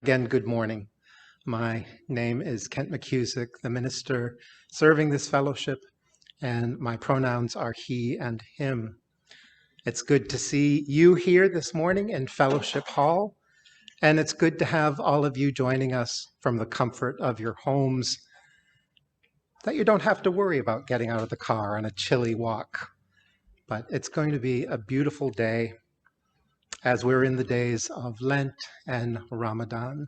Again, good morning. My name is Kent McCusick, the minister serving this fellowship, and my pronouns are he and him. It's good to see you here this morning in Fellowship Hall, and it's good to have all of you joining us from the comfort of your homes, that you don't have to worry about getting out of the car on a chilly walk. But it's going to be a beautiful day as we're in the days of Lent and Ramadan.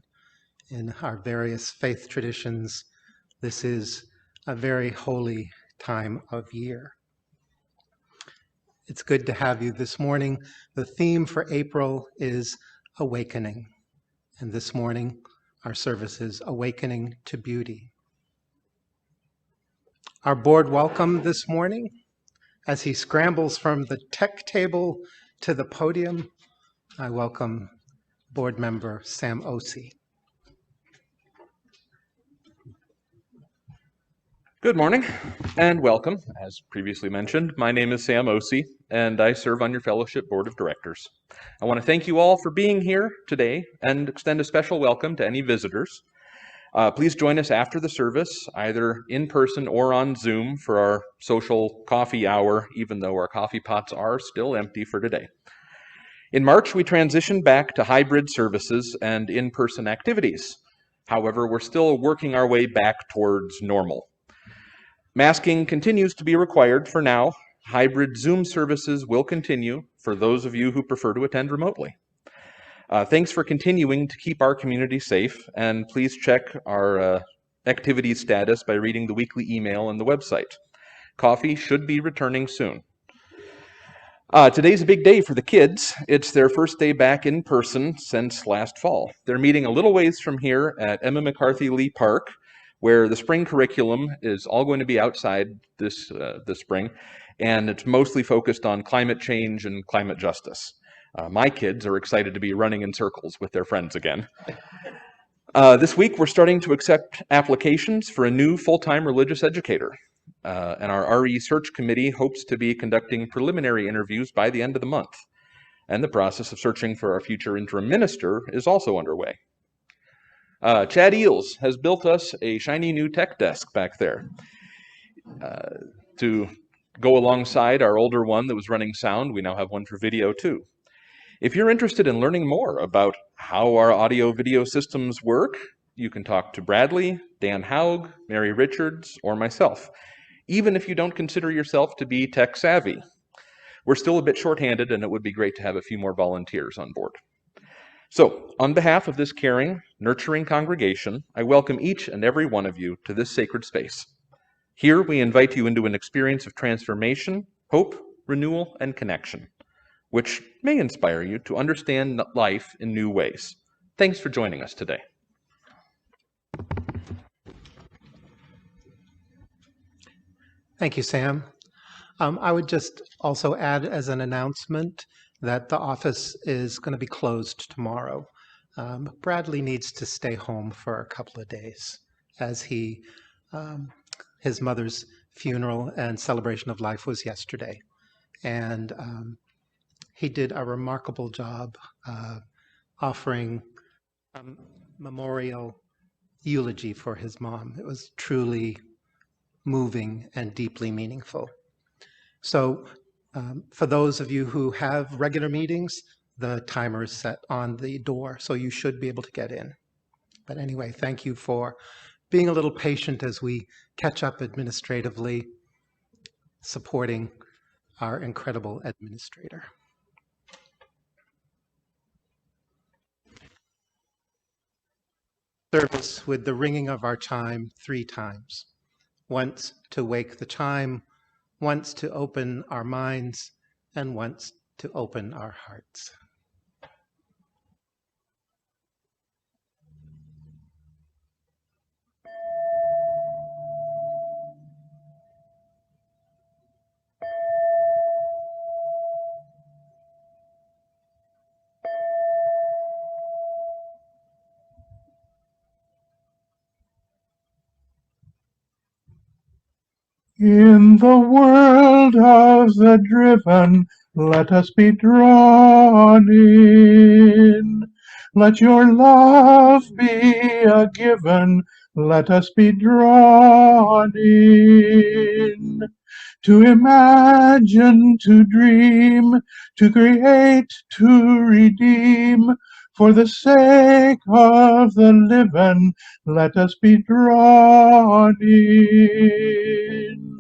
In our various faith traditions, this is a very holy time of year. It's good to have you this morning. The theme for April is awakening. And this morning, our service is Awakening to Beauty. Our board welcome this morning, as he scrambles from the tech table to the podium, I welcome board member Sam Osee. Good morning and welcome. As previously mentioned, my name is Sam Osee and I serve on your fellowship board of directors. I want to thank you all for being here today and extend a special welcome to any visitors. Please join us after the service, either in person or on Zoom, for our social coffee hour, even though our coffee pots are still empty for today. In March, we transitioned back to hybrid services and in-person activities. However, we're still working our way back towards normal. Masking continues to be required for now. Hybrid Zoom services will continue for those of you who prefer to attend remotely. Thanks for continuing to keep our community safe, and please check our activity status by reading the weekly email on the website. Coffee should be returning soon. Today's a big day for the kids. It's their first day back in person since last fall. They're meeting a little ways from here at Emma McCarthy Lee Park, where the spring curriculum is all going to be outside this spring, and it's mostly focused on climate change and climate justice. My kids are excited to be running in circles with their friends again. This week, we're starting to accept applications for a new full-time religious educator, and our RE search committee hopes to be conducting preliminary interviews by the end of the month, and the process of searching for our future interim minister is also underway. Chad Eels has built us a shiny new tech desk back there to go alongside our older one that was running sound. We now have one for video too. If you're interested in learning more about how our audio-video systems work, you can talk to Bradley, Dan Haug, Mary Richards, or myself, even if you don't consider yourself to be tech savvy. We're still a bit shorthanded, and it would be great to have a few more volunteers on board. So, on behalf of this caring, nurturing congregation, I welcome each and every one of you to this sacred space. Here, we invite you into an experience of transformation, hope, renewal, and connection, which may inspire you to understand life in new ways. Thanks for joining us today. Thank you, Sam. I would just also add as an announcement that the office is going to be closed tomorrow. Bradley needs to stay home for a couple of days as his mother's funeral and celebration of life was yesterday. And he did a remarkable job offering a memorial eulogy for his mom. It was truly moving and deeply meaningful. So for those of you who have regular meetings, the timer is set on the door, so you should be able to get in. But anyway, thank you for being a little patient as we catch up administratively, supporting our incredible administrator. Service with the ringing of our chime 3 times. Once to wake the chime, once to open our minds, and once to open our hearts. In the world of the driven, let us be drawn in. Let your love be a given. Let us be drawn in. To imagine, to dream, to create, to redeem. For the sake of the living, let us be drawn in.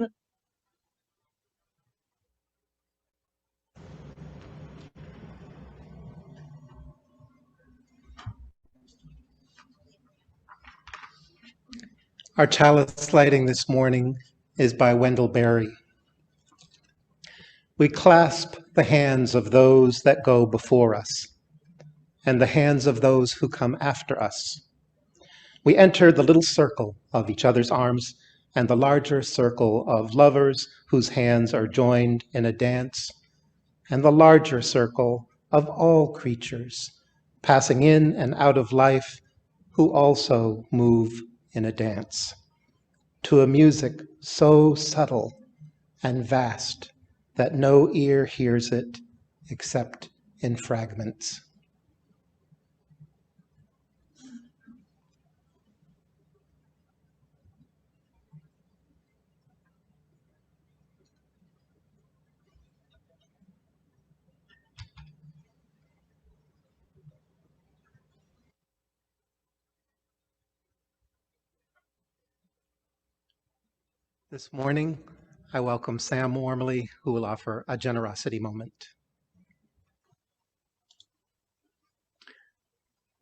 Our chalice lighting this morning is by Wendell Berry. We clasp the hands of those that go before us and the hands of those who come after us. We enter the little circle of each other's arms and the larger circle of lovers whose hands are joined in a dance, and the larger circle of all creatures passing in and out of life who also move in a dance, to a music so subtle and vast that no ear hears it except in fragments. This morning, I welcome Sam Wormley, who will offer a generosity moment.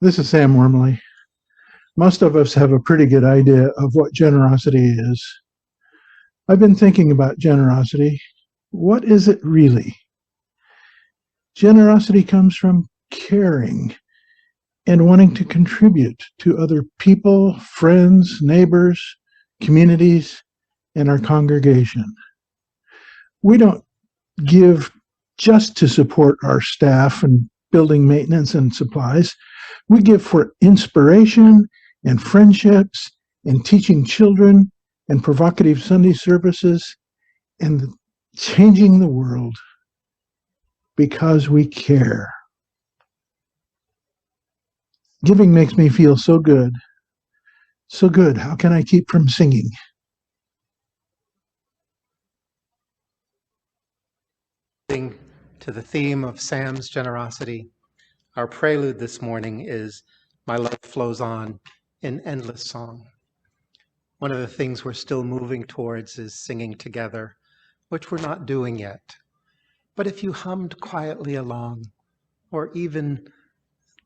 This is Sam Wormley. Most of us have a pretty good idea of what generosity is. I've been thinking about generosity. What is it really? Generosity comes from caring and wanting to contribute to other people, friends, neighbors, communities, and our congregation. We don't give just to support our staff and building maintenance and supplies. We give for inspiration and friendships and teaching children and provocative Sunday services and changing the world because we care. Giving makes me feel so good. So good. How can I keep from singing? To the theme of Sam's generosity, our prelude this morning is My Love Flows On in Endless Song. One of the things we're still moving towards is singing together, which we're not doing yet. But if you hummed quietly along, or even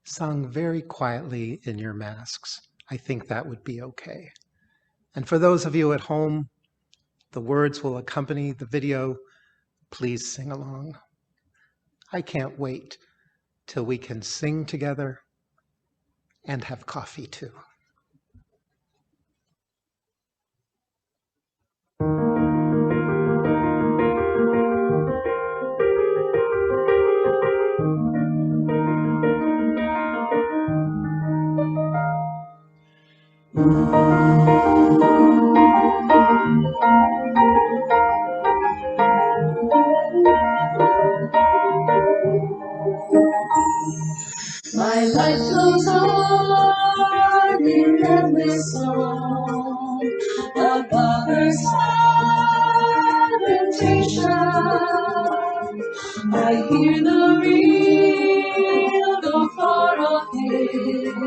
sung very quietly in your masks, I think that would be okay. And for those of you at home, the words will accompany the video. Please sing along. I can't wait till we can sing together and have coffee too. My life flows on in endless song above Earth's habitation. I hear the real, the far off hymn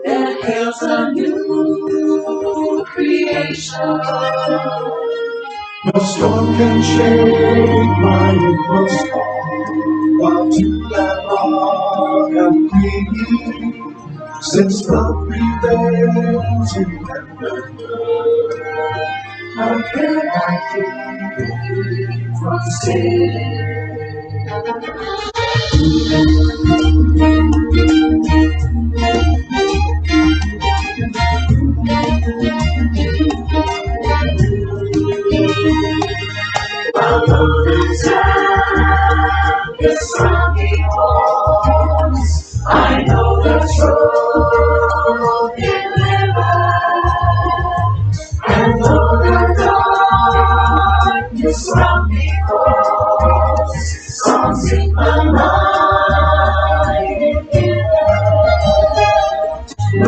that hails a new creation. No storm can shake my inmost calm, while to that rock I'm clinging, since love prevails in heaven. How can I keep from sin? While others have the strong walls, I know the truth delivered. And though the darkness round me falls, songs in my mind in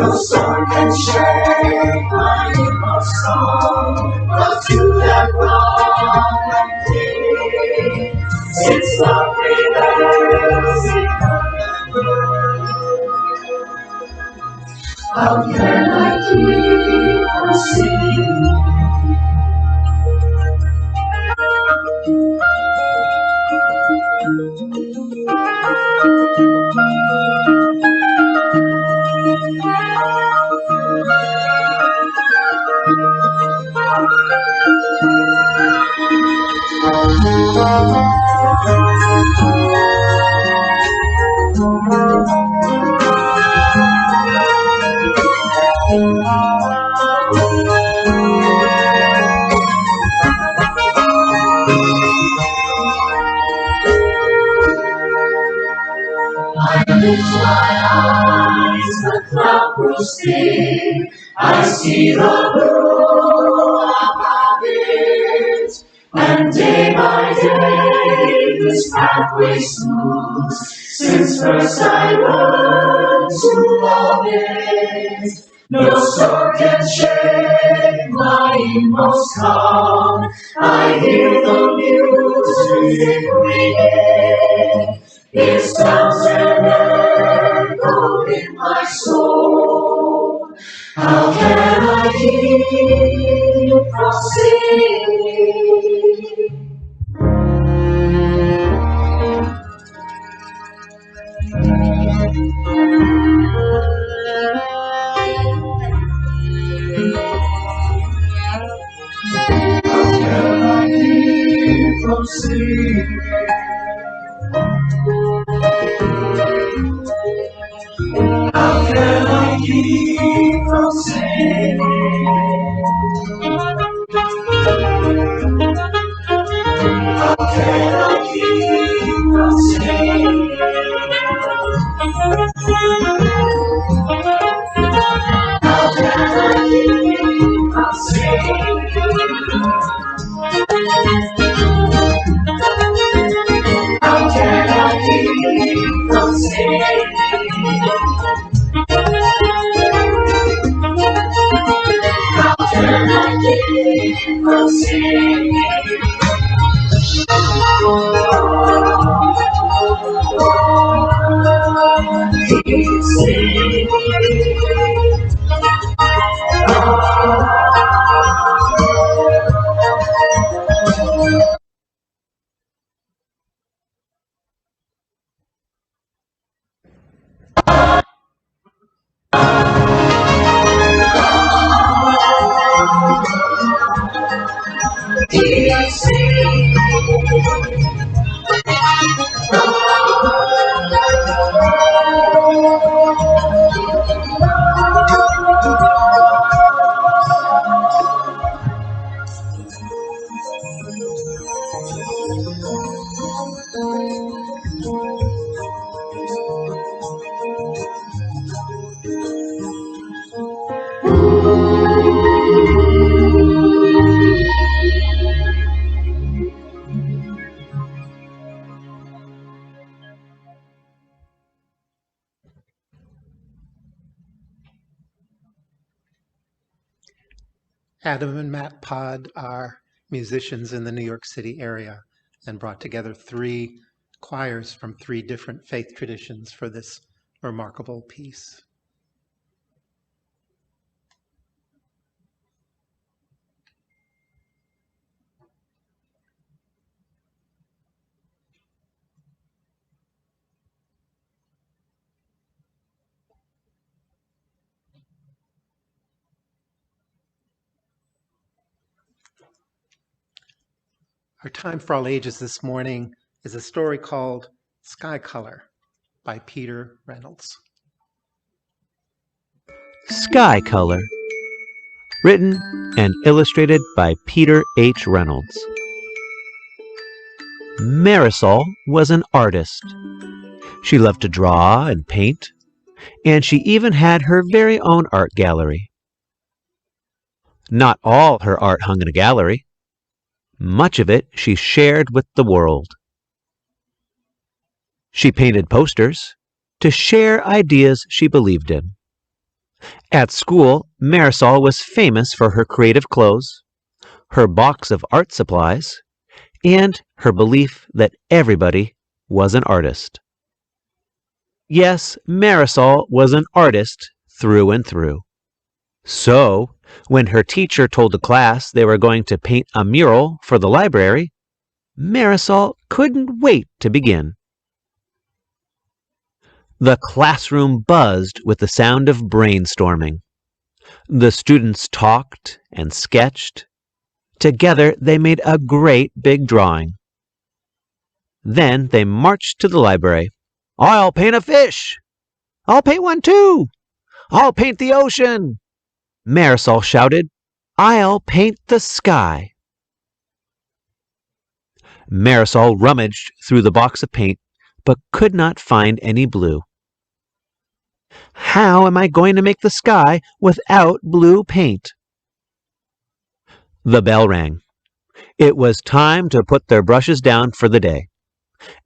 No storm can shake my inmost soul, but to that rock I'm clinging. Its love prevails in how can I keep from singing? I lift my eyes, the cloud grows thick. I see the blue above it, and day by day this pathway smooth. Since first I learned to love it, no storm can shake my inmost calm. I hear the music ringing. It sounds an echo in my soul. How can I keep from singing? How can I keep from singing? How can I keep from singing? How can I keep from singing? How can I keep from singing? How can I keep from singing? How can I keep from singing? Keep singing. Keep singing. Adam and Matt Pod are musicians in the New York City area and brought together 3 choirs from 3 different faith traditions for this remarkable piece. Our time for all ages this morning is a story called Sky Color by Peter Reynolds. Sky Color, written and illustrated by Peter H. Reynolds. Marisol was an artist. She loved to draw and paint, and she even had her very own art gallery. Not all her art hung in a gallery. Much of it she shared with the world. She painted posters to share ideas she believed in. At school, Marisol was famous for her creative clothes, her box of art supplies, and her belief that everybody was an artist. Yes, Marisol was an artist through and through. So, when her teacher told the class they were going to paint a mural for the library, Marisol couldn't wait to begin. The classroom buzzed with the sound of brainstorming. The students talked and sketched. Together they made a great big drawing. Then they marched to the library. "I'll paint a fish!" "I'll paint one too!" "I'll paint the ocean!" Marisol shouted, "I'll paint the sky!" Marisol rummaged through the box of paint, but could not find any blue. "How am I going to make the sky without blue paint?" The bell rang. It was time to put their brushes down for the day.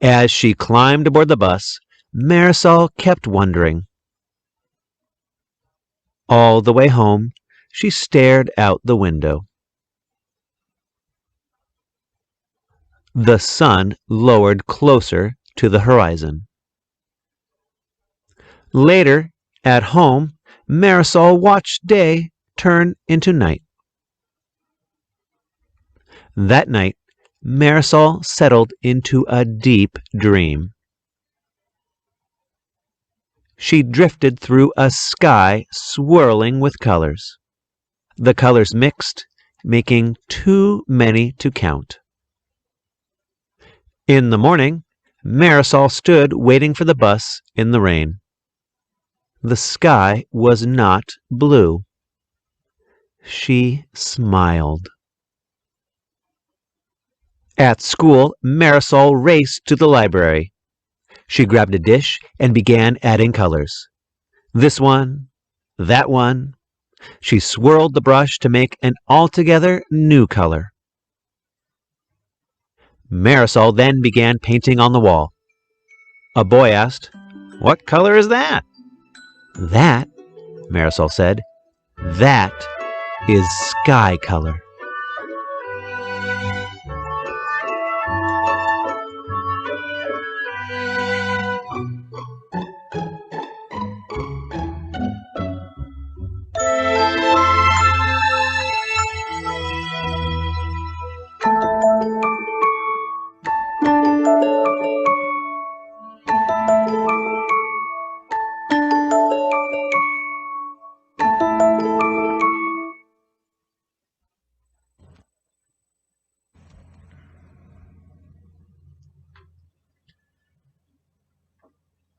As she climbed aboard the bus, Marisol kept wondering. All the way home, she stared out the window. The sun lowered closer to the horizon. Later, at home, Marisol watched day turn into night. That night, Marisol settled into a deep dream. She drifted through a sky swirling with colors. The colors mixed, making too many to count. In the morning, Marisol stood waiting for the bus in the rain. The sky was not blue. She smiled. At school, Marisol raced to the library. She grabbed a dish and began adding colors. This one, that one. She swirled the brush to make an altogether new color. Marisol then began painting on the wall. A boy asked, "What color is that?" "That," Marisol said, "that is sky color."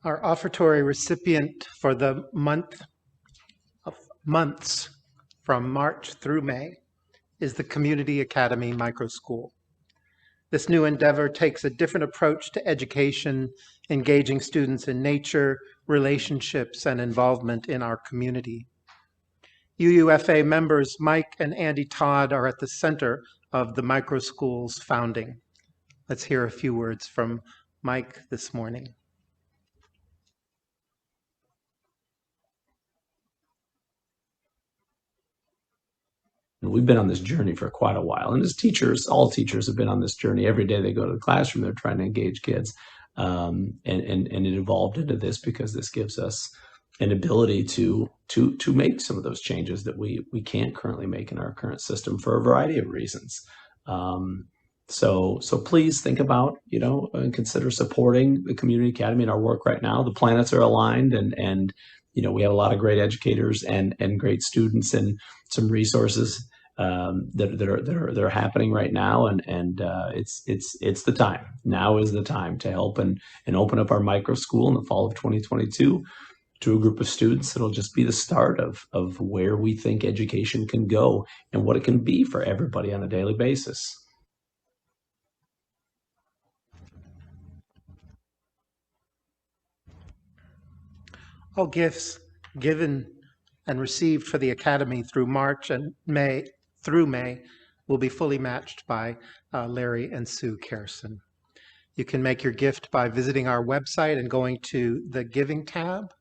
Our offertory recipient for the months from March through May is the Community Academy Micro School. This new endeavor takes a different approach to education, engaging students in nature, relationships, and involvement in our community. UUFA members Mike and Andy Todd are at the center of the Micro School's founding. Let's hear a few words from Mike this morning. We've been on this journey for quite a while. And as teachers, all teachers have been on this journey. Every day they go to the classroom, they're trying to engage kids. And it evolved into this because this gives us an ability to make some of those changes that we can't currently make in our current system for a variety of reasons. So please think about, and consider supporting the Community Academy in our work right now. The planets are aligned and we have a lot of great educators and great students and some resources that are happening right now, and it's the time. Now is the time to help and open up our micro school in the fall of 2022 to a group of students that'll just be the start of where we think education can go and what it can be for everybody on a daily basis. All gifts given and received for the Academy through March and May will be fully matched by Larry and Sue Kerrison. You can make your gift by visiting our website and going to the Giving tab,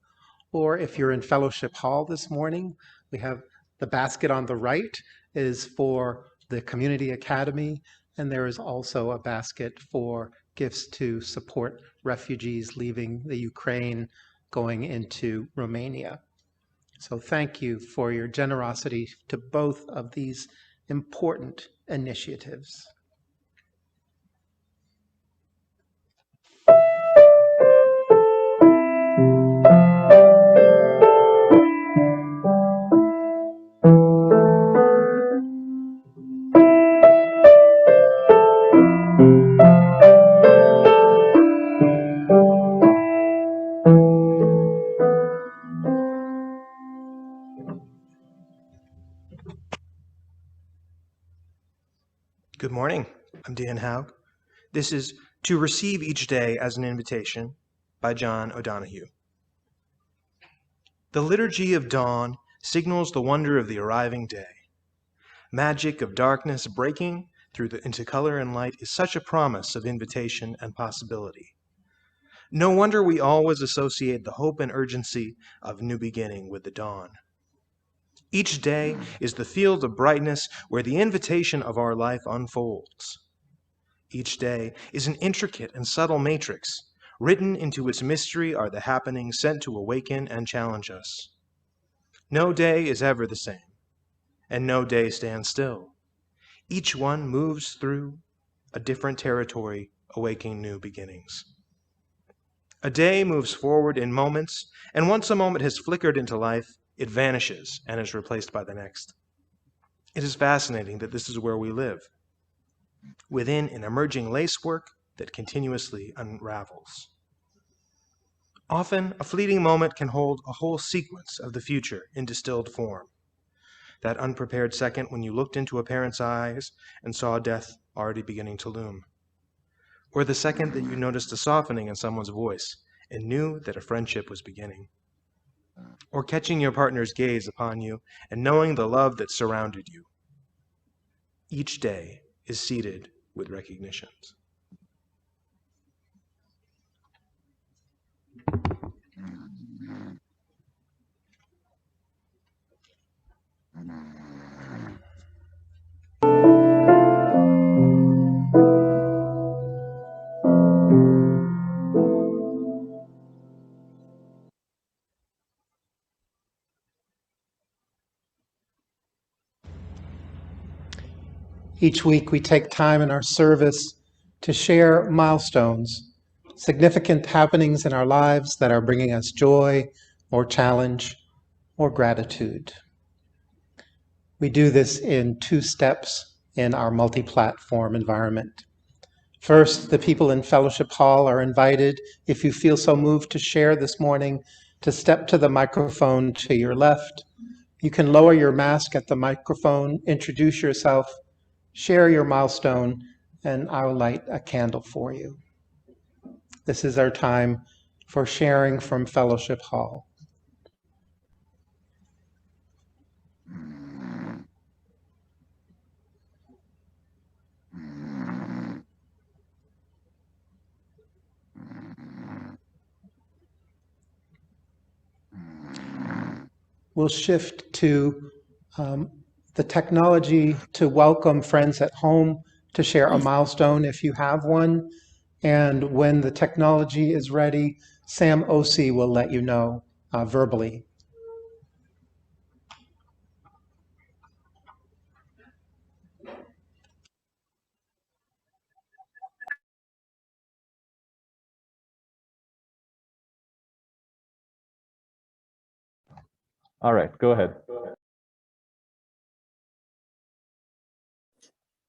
Or if you're in Fellowship Hall this morning, we have the basket on the right is for the Community Academy, and there is also a basket for gifts to support refugees leaving the Ukraine going into Romania. So thank you for your generosity to both of these important initiatives. Good morning. I'm Dan Haug. This is To Receive Each Day as an Invitation by John O'Donohue. The liturgy of dawn signals the wonder of the arriving day. Magic of darkness breaking through into color and light is such a promise of invitation and possibility. No wonder we always associate the hope and urgency of new beginning with the dawn. Each day is the field of brightness where the invitation of our life unfolds. Each day is an intricate and subtle matrix. Written into its mystery are the happenings sent to awaken and challenge us. No day is ever the same, and no day stands still. Each one moves through a different territory, awaking new beginnings. A day moves forward in moments, and once a moment has flickered into life, it vanishes and is replaced by the next. It is fascinating that this is where we live, within an emerging lacework that continuously unravels. Often, a fleeting moment can hold a whole sequence of the future in distilled form. That unprepared second when you looked into a parent's eyes and saw death already beginning to loom. Or the second that you noticed a softening in someone's voice and knew that a friendship was beginning. Or catching your partner's gaze upon you and knowing the love that surrounded you. Each day is seeded with recognitions. Each week we take time in our service to share milestones, significant happenings in our lives that are bringing us joy or challenge or gratitude. We do this in 2 steps in our multi-platform environment. First, the people in Fellowship Hall are invited, if you feel so moved to share this morning, to step to the microphone to your left. You can lower your mask at the microphone, introduce yourself, share your milestone, and I will light a candle for you. This is our time for sharing from Fellowship Hall. We'll shift to the technology to welcome friends at home to share a milestone if you have one. And when the technology is ready, Sam Osei will let you know verbally. All right, go ahead.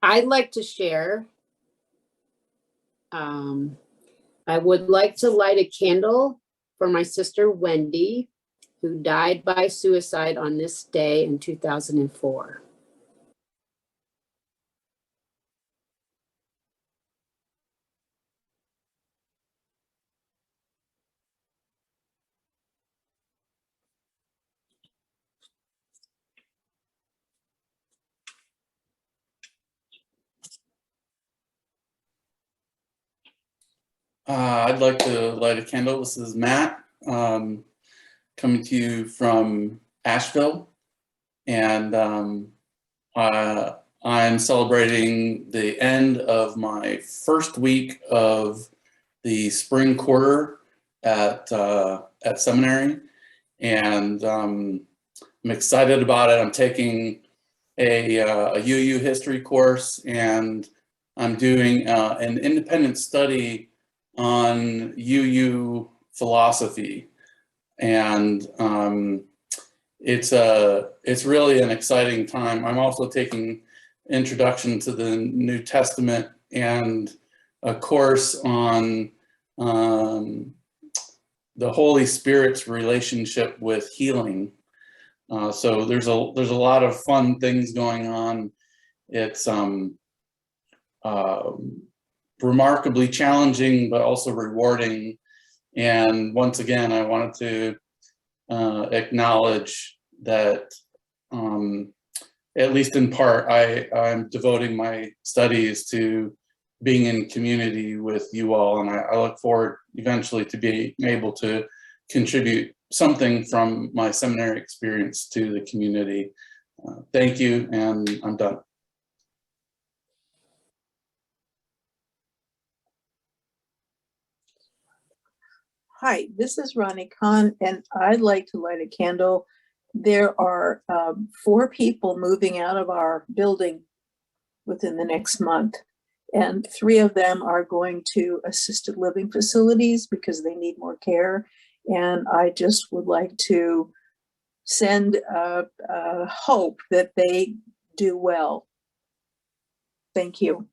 I'd like to share. I would like to light a candle for my sister Wendy, who died by suicide on this day in 2004. I'd like to light a candle. This is Matt. coming to you from Asheville, and I'm celebrating the end of my first week of the spring quarter at seminary, and I'm excited about it. I'm taking a UU history course, and I'm doing an independent study on UU philosophy, and it's really an exciting time. I'm also taking Introduction to the New Testament and a course on the Holy Spirit's relationship with healing. So there's a lot of fun things going on. It's remarkably challenging, but also rewarding. And once again, I wanted to acknowledge that, at least in part, I'm devoting my studies to being in community with you all, and I look forward eventually to being able to contribute something from my seminary experience to the community. Thank you, and I'm done. Hi, this is Ronnie Kahn, and I'd like to light a candle. There are 4 people moving out of our building within the next month, and 3 of them are going to assisted living facilities because they need more care. And I just would like to send hope that they do well. Thank you.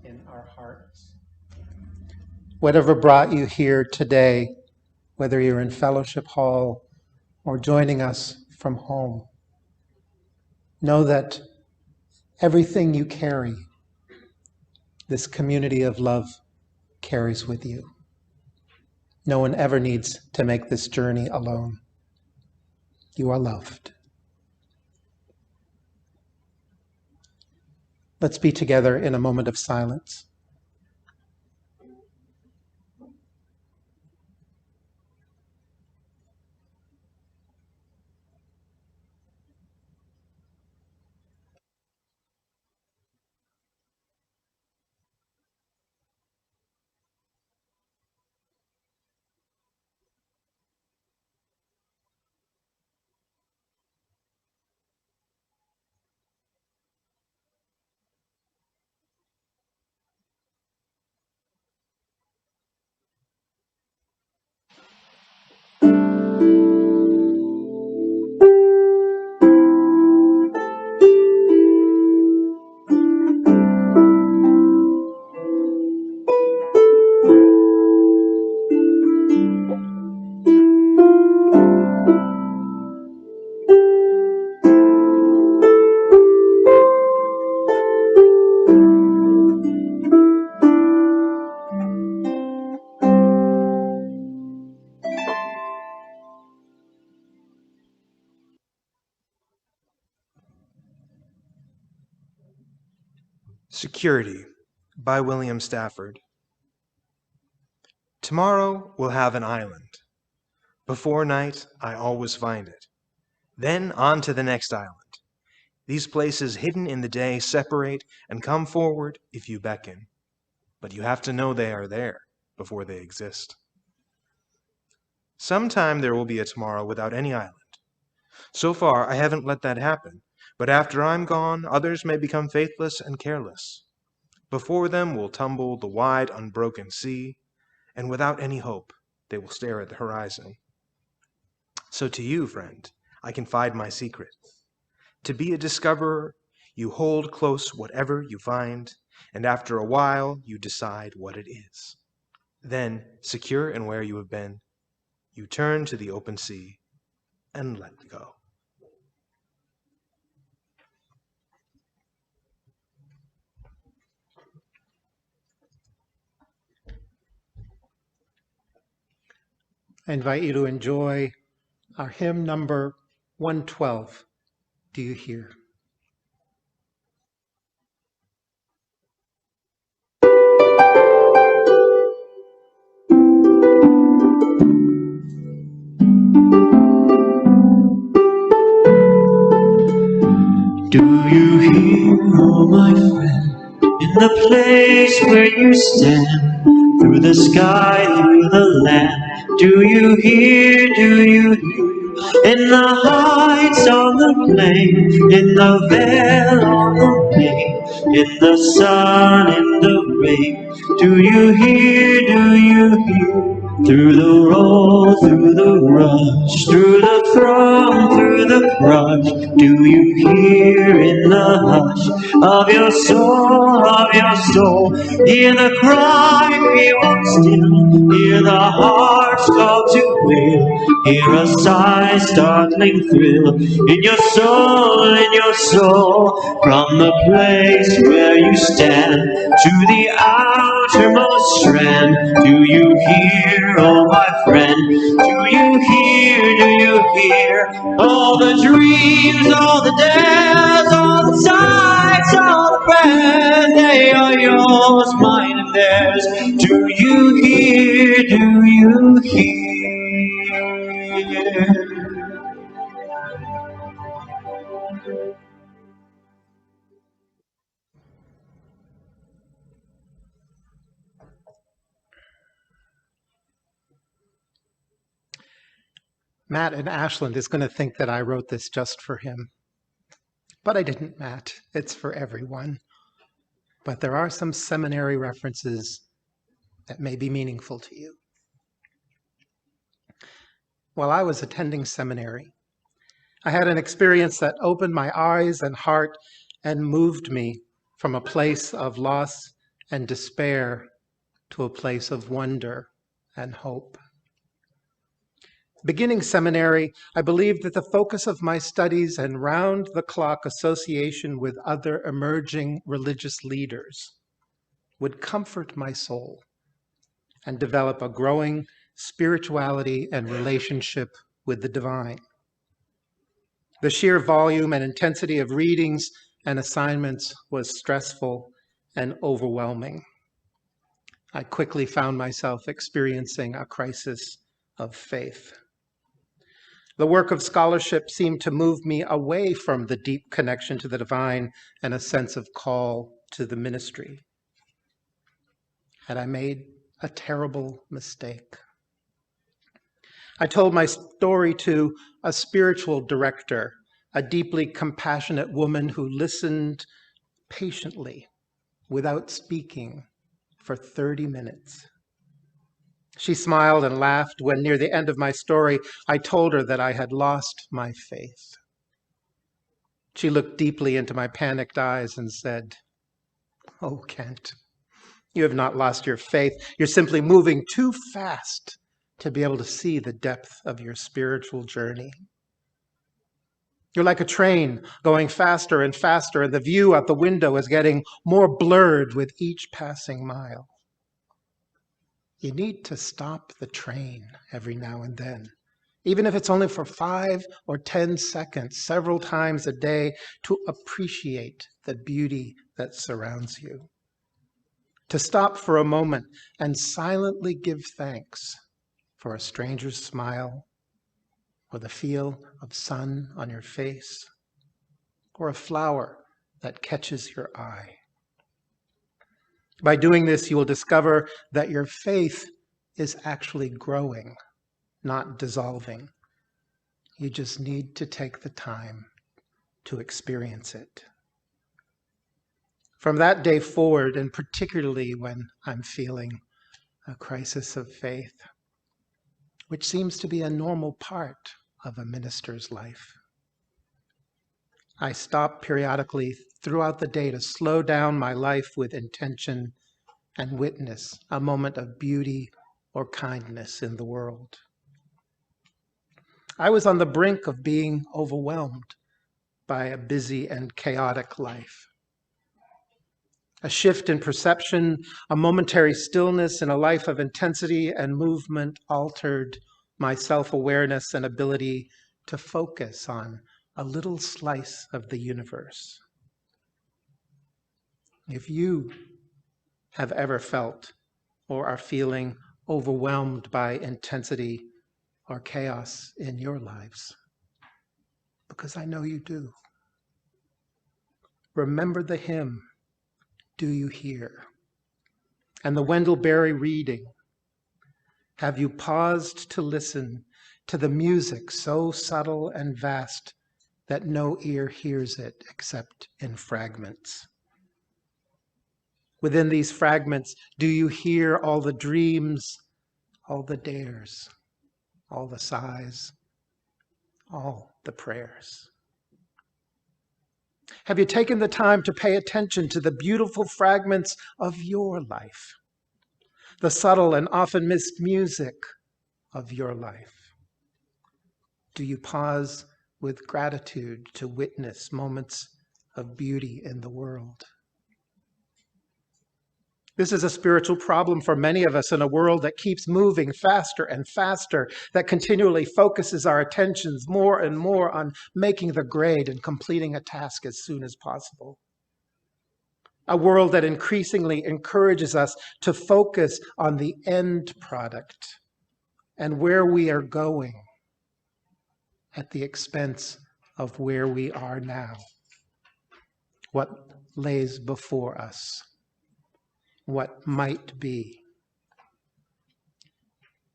In our hearts. Whatever brought you here today, whether you're in Fellowship Hall or joining us from home, know that everything you carry, this community of love carries with you. No one ever needs to make this journey alone. You are loved. Let's be together in a moment of silence. Security by William Stafford. Tomorrow we'll have an island. Before night I always find it. Then on to the next island. These places hidden in the day separate and come forward if you beckon. But you have to know they are there before they exist. Sometime there will be a tomorrow without any island. So far I haven't let that happen, but after I'm gone, others may become faithless and careless. Before them will tumble the wide, unbroken sea, and without any hope, they will stare at the horizon. So to you, friend, I confide my secret. To be a discoverer, you hold close whatever you find, and after a while, you decide what it is. Then, secure in where you have been, you turn to the open sea and let go. I invite you to enjoy our hymn number 112, Do You Hear? Do you hear, oh my friend, in the place where you stand, through the sky, through the land? Do you hear, in the heights on the plain, in the vale on the plain, in the sun, in the rain? Do you hear? Through the roll, through the rush, through the throng, through the crush, do you hear in the hush of your soul, hear the cry, hear what's still, hear the heart's call to will, hear a sigh, startling thrill, in your soul, from the place where you stand, to the outermost strand, do you hear, oh my friend, do you hear, all the dreams, all the dares, all the sights, all the prayers, they are yours, mine and theirs, do you hear, Matt in Ashland is going to think that I wrote this just for him. But I didn't, Matt. It's for everyone. But there are some seminary references that may be meaningful to you. While I was attending seminary, I had an experience that opened my eyes and heart and moved me from a place of loss and despair to a place of wonder and hope. Beginning seminary, I believed that the focus of my studies and round-the-clock association with other emerging religious leaders would comfort my soul and develop a growing spirituality and relationship with the divine. The sheer volume and intensity of readings and assignments was stressful and overwhelming. I quickly found myself experiencing a crisis of faith. The work of scholarship seemed to move me away from the deep connection to the divine and a sense of call to the ministry. Had I made a terrible mistake? I told my story to a spiritual director, a deeply compassionate woman who listened patiently without speaking for 30 minutes. She smiled and laughed when, near the end of my story, I told her that I had lost my faith. She looked deeply into my panicked eyes and said, "Oh, Kent, you have not lost your faith. You're simply moving too fast to be able to see the depth of your spiritual journey. You're like a train going faster and faster, and the view out the window is getting more blurred with each passing mile. You need to stop the train every now and then, even if it's only for 5 or 10 seconds, several times a day, to appreciate the beauty that surrounds you. To stop for a moment and silently give thanks for a stranger's smile, or the feel of sun on your face, or a flower that catches your eye. By doing this, you will discover that your faith is actually growing, not dissolving. You just need to take the time to experience it. From that day forward, and particularly when I'm feeling a crisis of faith, which seems to be a normal part of a minister's life. I stop periodically throughout the day to slow down my life with intention and witness a moment of beauty or kindness in the world. I was on the brink of being overwhelmed by a busy and chaotic life. A shift in perception, a momentary stillness in a life of intensity and movement altered my self-awareness and ability to focus on a little slice of the universe. If you have ever felt or are feeling overwhelmed by intensity or chaos in your lives, because I know you do, remember the hymn, "Do You Hear?" and the Wendell Berry reading, "Have you paused to listen to the music so subtle and vast that no ear hears it except in fragments? Within these fragments, do you hear all the dreams, all the dares, all the sighs, all the prayers? Have you taken the time to pay attention to the beautiful fragments of your life, the subtle and often missed music of your life? Do you pause with gratitude to witness moments of beauty in the world? This is a spiritual problem for many of us in a world that keeps moving faster and faster, that continually focuses our attentions more and more on making the grade and completing a task as soon as possible. A world that increasingly encourages us to focus on the end product and where we are going at the expense of where we are now, what lays before us, what might be.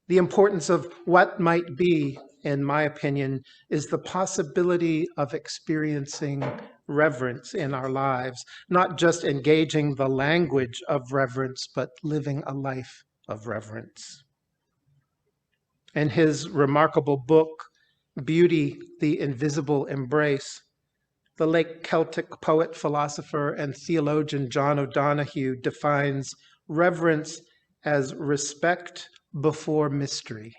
The importance of what might be, in my opinion, is the possibility of experiencing reverence in our lives, not just engaging the language of reverence, but living a life of reverence. In his remarkable book, Beauty, the Invisible Embrace, the late Celtic poet, philosopher, and theologian John O'Donohue defines reverence as respect before mystery,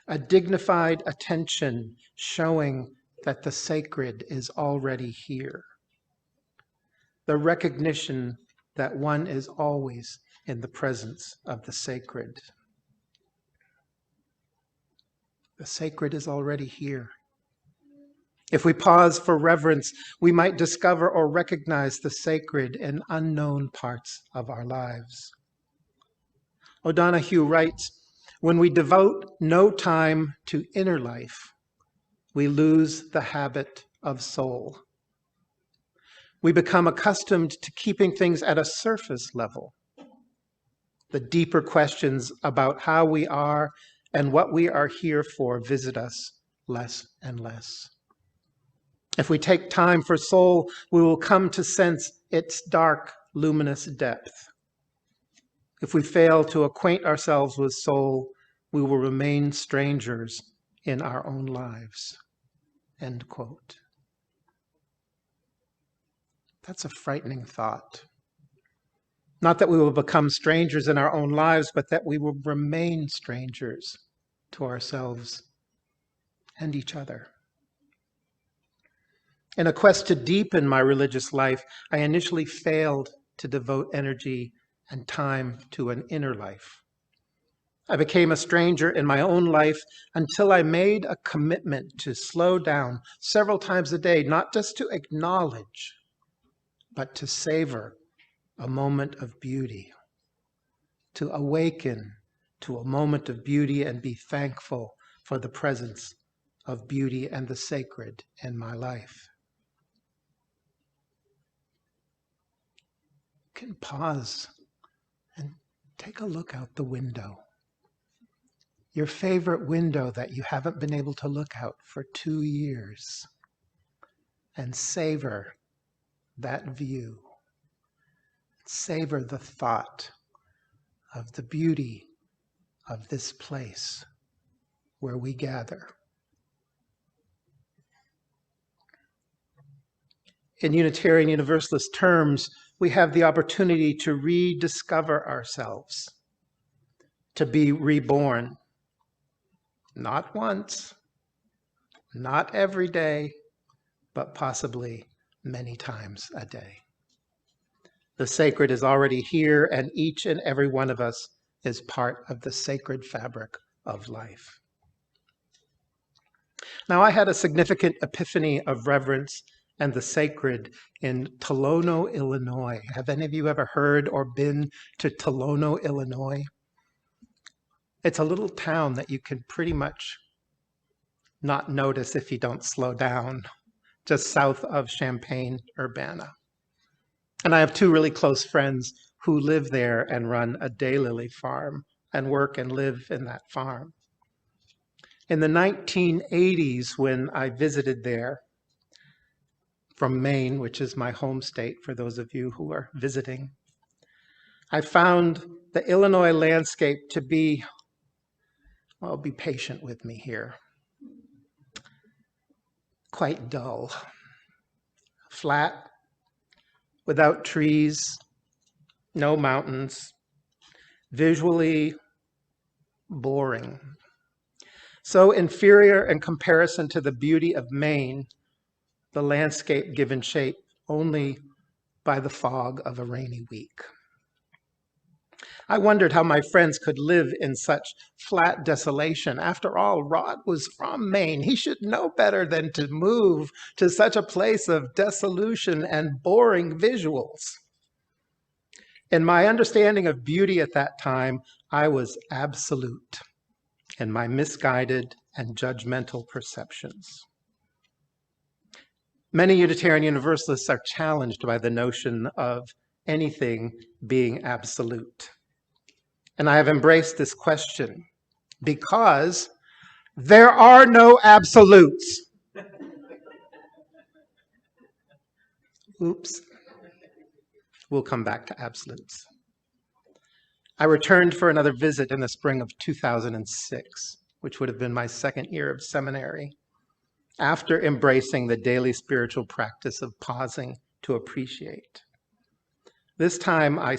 a dignified attention showing that the sacred is already here, the recognition that one is always in the presence of the sacred. The sacred is already here. If we pause for reverence, we might discover or recognize the sacred in unknown parts of our lives. O'Donohue writes, "When we devote no time to inner life, we lose the habit of soul. We become accustomed to keeping things at a surface level. The deeper questions about how we are and what we are here for visit us less and less. If we take time for soul, we will come to sense its dark, luminous depth. If we fail to acquaint ourselves with soul, we will remain strangers in our own lives." End quote. That's a frightening thought. Not that we will become strangers in our own lives, but that we will remain strangers to ourselves and each other. In a quest to deepen my religious life, I initially failed to devote energy and time to an inner life. I became a stranger in my own life until I made a commitment to slow down several times a day, not just to acknowledge, but to savor a moment of beauty, to awaken to a moment of beauty and be thankful for the presence of beauty and the sacred in my life. You can pause and take a look out the window. Your favorite window that you haven't been able to look out for 2 years, and savor that view. Savor the thought of the beauty of this place where we gather. In Unitarian Universalist terms, we have the opportunity to rediscover ourselves, to be reborn, not once, not every day, but possibly many times a day. The sacred is already here, and each and every one of us is part of the sacred fabric of life. Now, I had a significant epiphany of reverence and the sacred in Tolono, Illinois. Have any of you ever heard or been to Tolono, Illinois? It's a little town that you can pretty much not notice if you don't slow down, just south of Champaign-Urbana. And I have two really close friends who live there and run a daylily farm and work and live in that farm. In the 1980s, when I visited there from Maine, which is my home state for those of you who are visiting, I found the Illinois landscape to be, well, be patient with me here, quite dull, flat, without trees, no mountains, visually boring. So inferior in comparison to the beauty of Maine, the landscape given shape only by the fog of a rainy week. I wondered how my friends could live in such flat desolation. After all, Rod was from Maine. He should know better than to move to such a place of dissolution and boring visuals. In my understanding of beauty at that time, I was absolute in my misguided and judgmental perceptions. Many Unitarian Universalists are challenged by the notion of anything being absolute. And I have embraced this question because there are no absolutes. Oops. We'll come back to absolutes. I returned for another visit in the spring of 2006, which would have been my second year of seminary, after embracing the daily spiritual practice of pausing to appreciate. This time I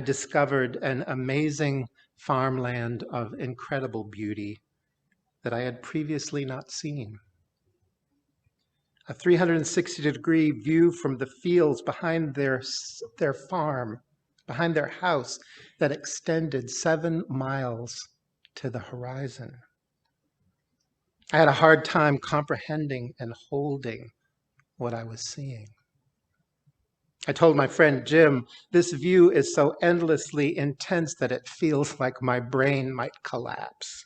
discovered an amazing farmland of incredible beauty that I had previously not seen. A 360-degree view from the fields behind their farm, behind their house, that extended 7 miles to the horizon. I had a hard time comprehending and holding what I was seeing. I told my friend Jim, this view is so endlessly intense that it feels like my brain might collapse.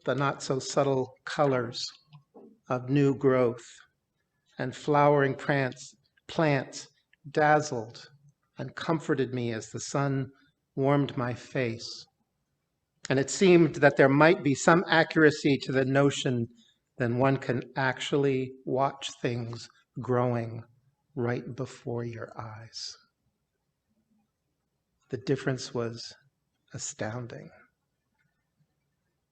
The not so subtle colors of new growth and flowering plants dazzled and comforted me as the sun warmed my face. And it seemed that there might be some accuracy to the notion that one can actually watch things growing right before your eyes. The difference was astounding.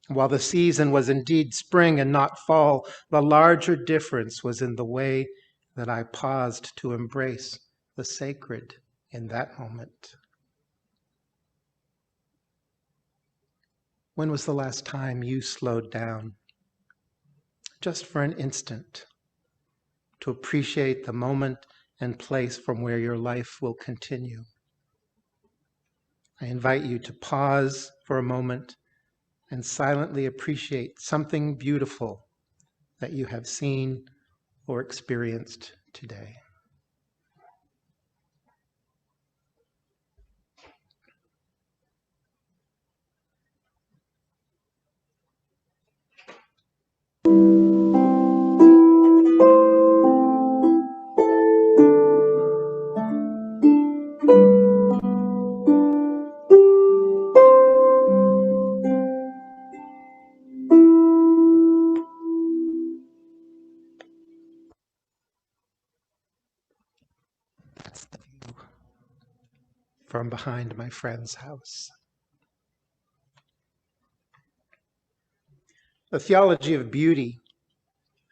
While the season was indeed spring and not fall, the larger difference was in the way that I paused to embrace the sacred in that moment. When was the last time you slowed down, just for an instant, to appreciate the moment and place from where your life will continue? I invite you to pause for a moment and silently appreciate something beautiful that you have seen or experienced today. from behind my friend's house. The theology of beauty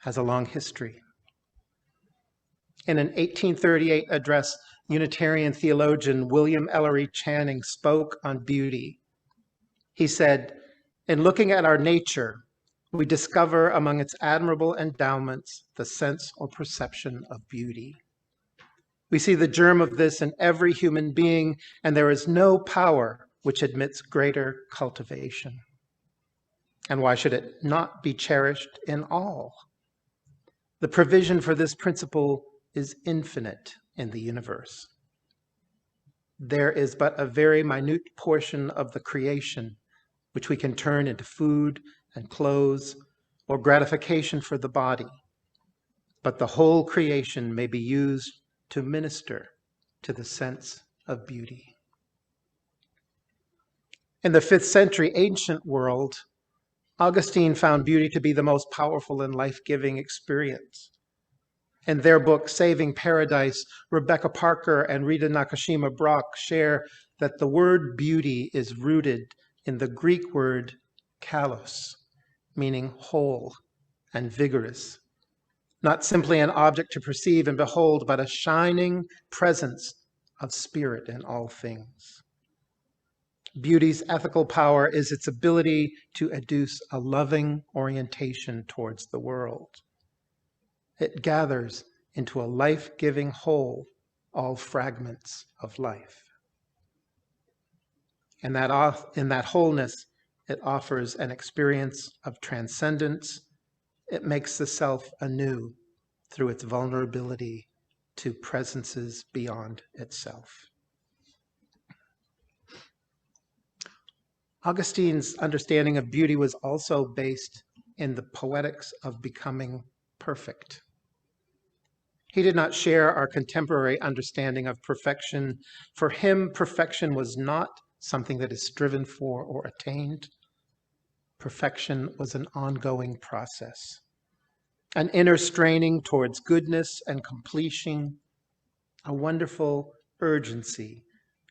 has a long history. In an 1838 address, Unitarian theologian William Ellery Channing spoke on beauty. He said, "In looking at our nature, we discover among its admirable endowments the sense or perception of beauty. We see the germ of this in every human being, and there is no power which admits greater cultivation. And why should it not be cherished in all? The provision for this principle is infinite in the universe. There is but a very minute portion of the creation which we can turn into food and clothes or gratification for the body, but the whole creation may be used to minister to the sense of beauty." In the 5th century ancient world, Augustine found beauty to be the most powerful and life-giving experience. In their book, Saving Paradise, Rebecca Parker and Rita Nakashima Brock share that the word beauty is rooted in the Greek word kalos, meaning whole and vigorous, not simply an object to perceive and behold, but a shining presence of spirit in all things. Beauty's ethical power is its ability to educe a loving orientation towards the world. It gathers into a life-giving whole all fragments of life. In that wholeness, it offers an experience of transcendence. It makes the self anew through its vulnerability to presences beyond itself. Augustine's understanding of beauty was also based in the poetics of becoming perfect. He did not share our contemporary understanding of perfection. For him, perfection was not something that is striven for or attained. Perfection was an ongoing process, an inner straining towards goodness and completion, a wonderful urgency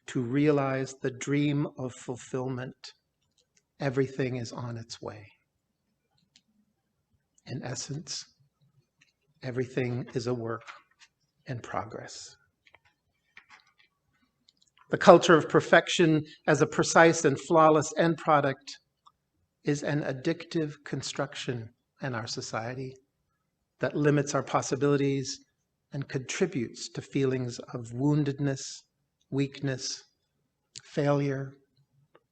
to realize the dream of fulfillment. Everything is on its way. In essence, everything is a work in progress. The culture of perfection as a precise and flawless end product is an addictive construction in our society that limits our possibilities and contributes to feelings of woundedness, weakness, failure,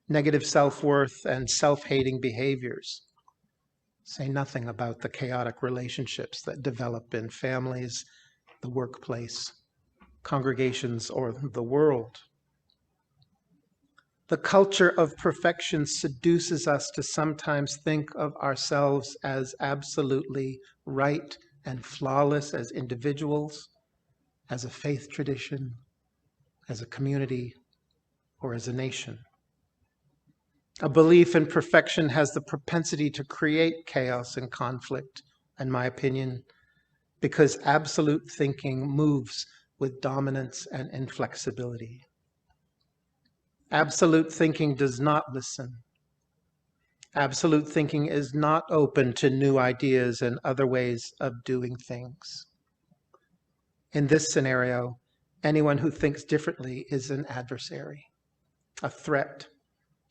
negative self-worth, and self-hating behaviors. Say nothing about the chaotic relationships that develop in families, the workplace, congregations, or the world. The culture of perfection seduces us to sometimes think of ourselves as absolutely right and flawless as individuals, as a faith tradition, as a community, or as a nation. A belief in perfection has the propensity to create chaos and conflict, in my opinion, because absolute thinking moves with dominance and inflexibility. Absolute thinking does not listen. Absolute thinking is not open to new ideas and other ways of doing things. In this scenario, anyone who thinks differently is an adversary, a threat,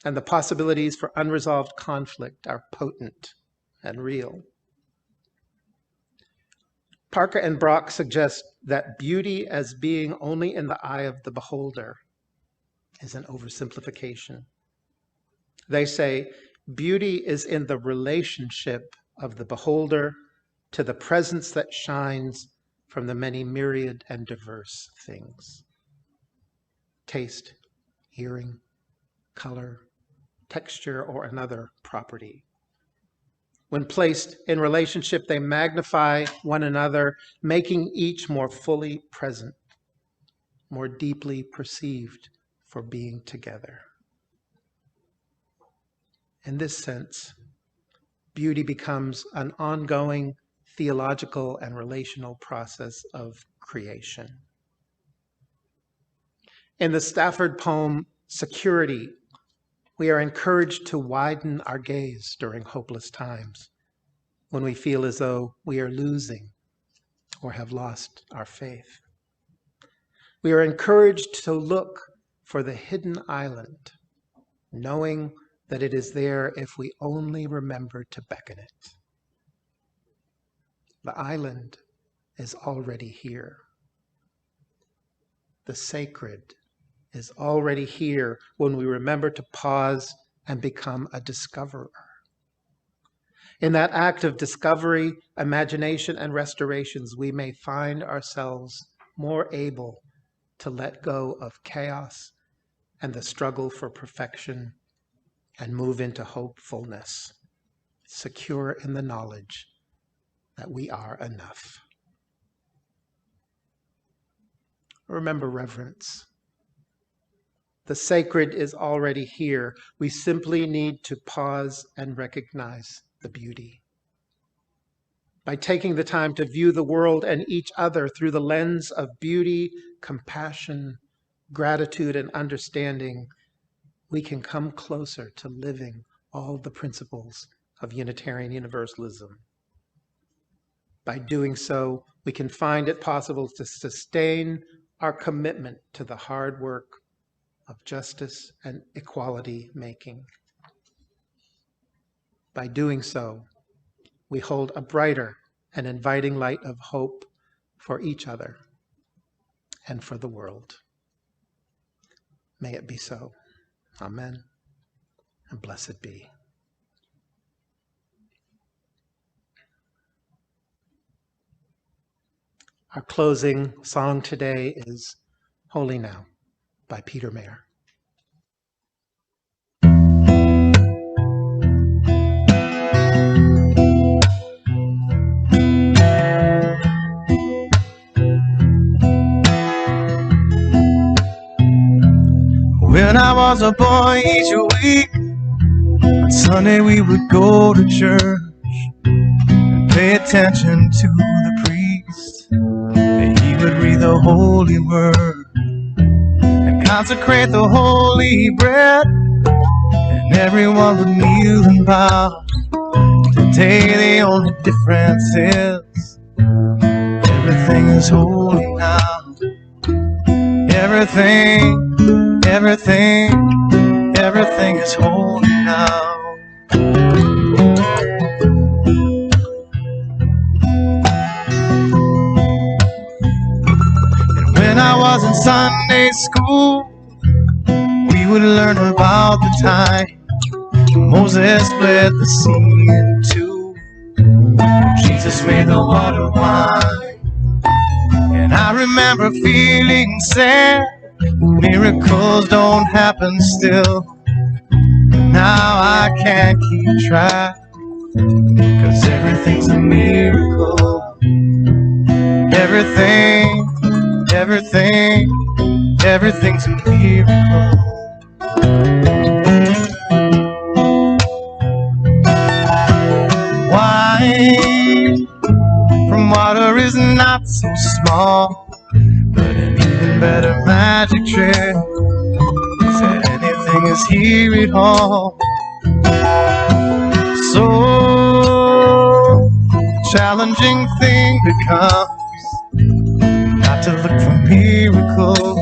and the possibilities for unresolved conflict are potent and real. Parker and Brock suggest that beauty as being only in the eye of the beholder is an oversimplification. They say beauty is in the relationship of the beholder to the presence that shines from the many myriad and diverse things. Taste, hearing, color, texture, or another property. When placed in relationship, they magnify one another, making each more fully present, more deeply perceived for being together. In this sense, beauty becomes an ongoing theological and relational process of creation. In the Stafford poem, Security, we are encouraged to widen our gaze during hopeless times, when we feel as though we are losing or have lost our faith. We are encouraged to look for the hidden island, knowing that it is there if we only remember to beckon it. The island is already here. The sacred is already here when we remember to pause and become a discoverer. In that act of discovery, imagination, and restorations, we may find ourselves more able to let go of chaos and the struggle for perfection and move into hopefulness, secure in the knowledge that we are enough. Remember reverence. The sacred is already here. We simply need to pause and recognize the beauty. By taking the time to view the world and each other through the lens of beauty, compassion, gratitude, and understanding, we can come closer to living all the principles of Unitarian Universalism. By doing so, we can find it possible to sustain our commitment to the hard work of justice and equality making. By doing so, we hold a brighter and inviting light of hope for each other and for the world. May it be so. Amen, and blessed be. Our closing song today is Holy Now by Peter Mayer. When I was a boy, each week on Sunday we would go to church and pay attention to the priest, and he would read the holy word and consecrate the holy bread, and everyone would kneel and bow. Today the only difference is everything is holy now. Everything is holy now. And when I was in Sunday school, we would learn about the time Moses split the sea in two, Jesus made the water wine. And I remember feeling sad, miracles don't happen still. Now I can't keep track, 'cause everything's a miracle. Everything's a miracle. Wine from water is not so small, but an even better magic trick said anything is here at home. So challenging thing becomes not to look for miracles,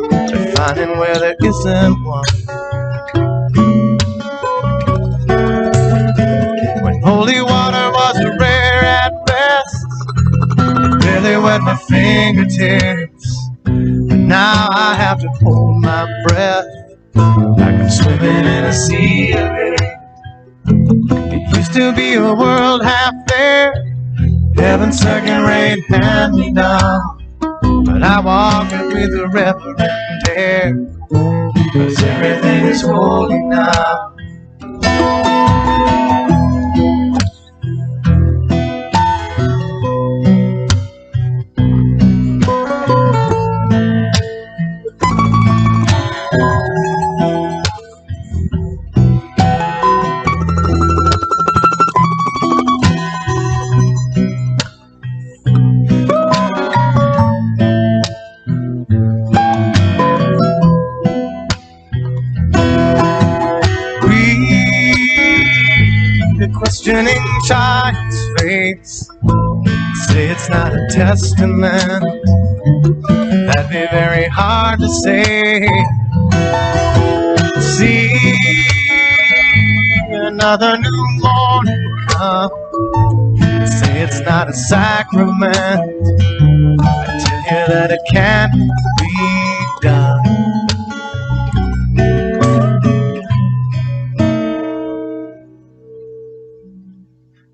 but finding where there isn't one. When holy water was rare at best, it barely wet my fingertips, but now I have to hold my breath like I'm swimming in a sea of it. It used to be a world half there, heaven's second-rate hand-me-down, but I walk it with a reverent air, 'cause everything is holy now. questioning child's face. Say it's not a testament, that'd be very hard to say. See another new morning come, say it's not a sacrament, I tell you that it can't be done.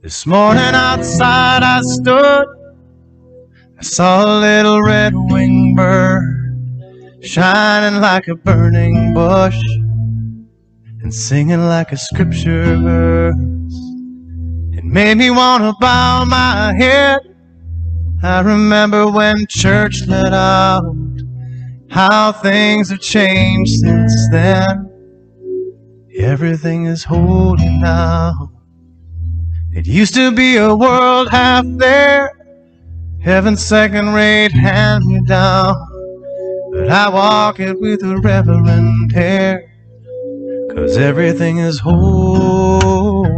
This morning outside I stood, I saw a little red-winged bird shining like a burning bush and singing like a scripture verse. It made me want to bow my head. I remember when church let out, how things have changed since then. Everything is holy now. It used to be a world half there, heaven's second-rate hand-me-down, but I walk it with a reverent air, 'cause everything is holy.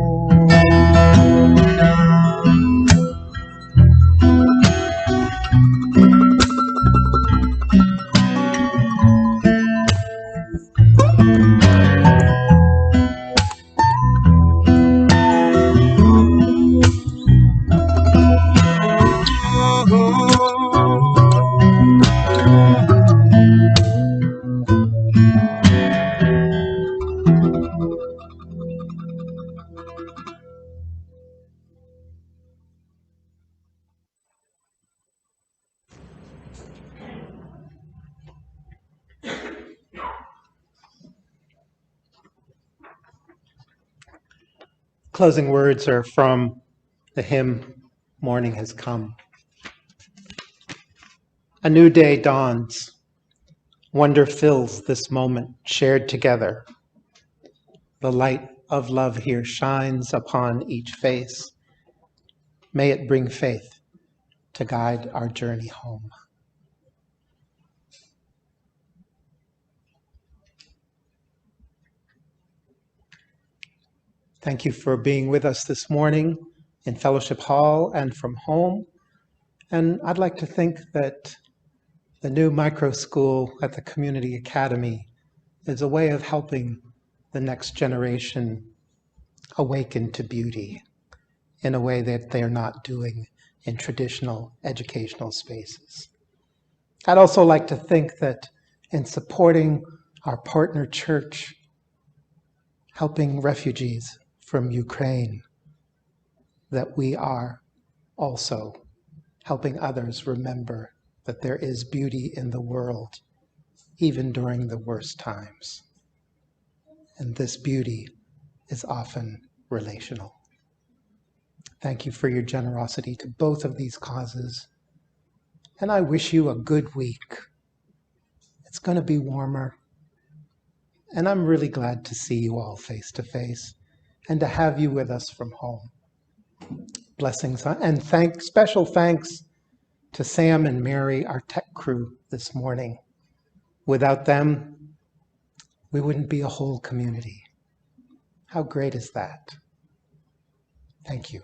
Closing words are from the hymn, Morning Has Come. A new day dawns. Wonder fills this moment shared together. The light of love here shines upon each face. May it bring faith to guide our journey home. Thank you for being with us this morning in Fellowship Hall and from home. And I'd like to think that the new micro school at the Community Academy is a way of helping the next generation awaken to beauty in a way that they're not doing in traditional educational spaces. I'd also like to think that in supporting our partner church, helping refugees from Ukraine, that we are also helping others remember that there is beauty in the world, even during the worst times. And this beauty is often relational. Thank you for your generosity to both of these causes. And I wish you a good week. It's going to be warmer. And I'm really glad to see you all face to face and to have you with us from home. Blessings and special thanks to Sam and Mary, our tech crew this morning. Without them, we wouldn't be a whole community. How great is that? Thank you.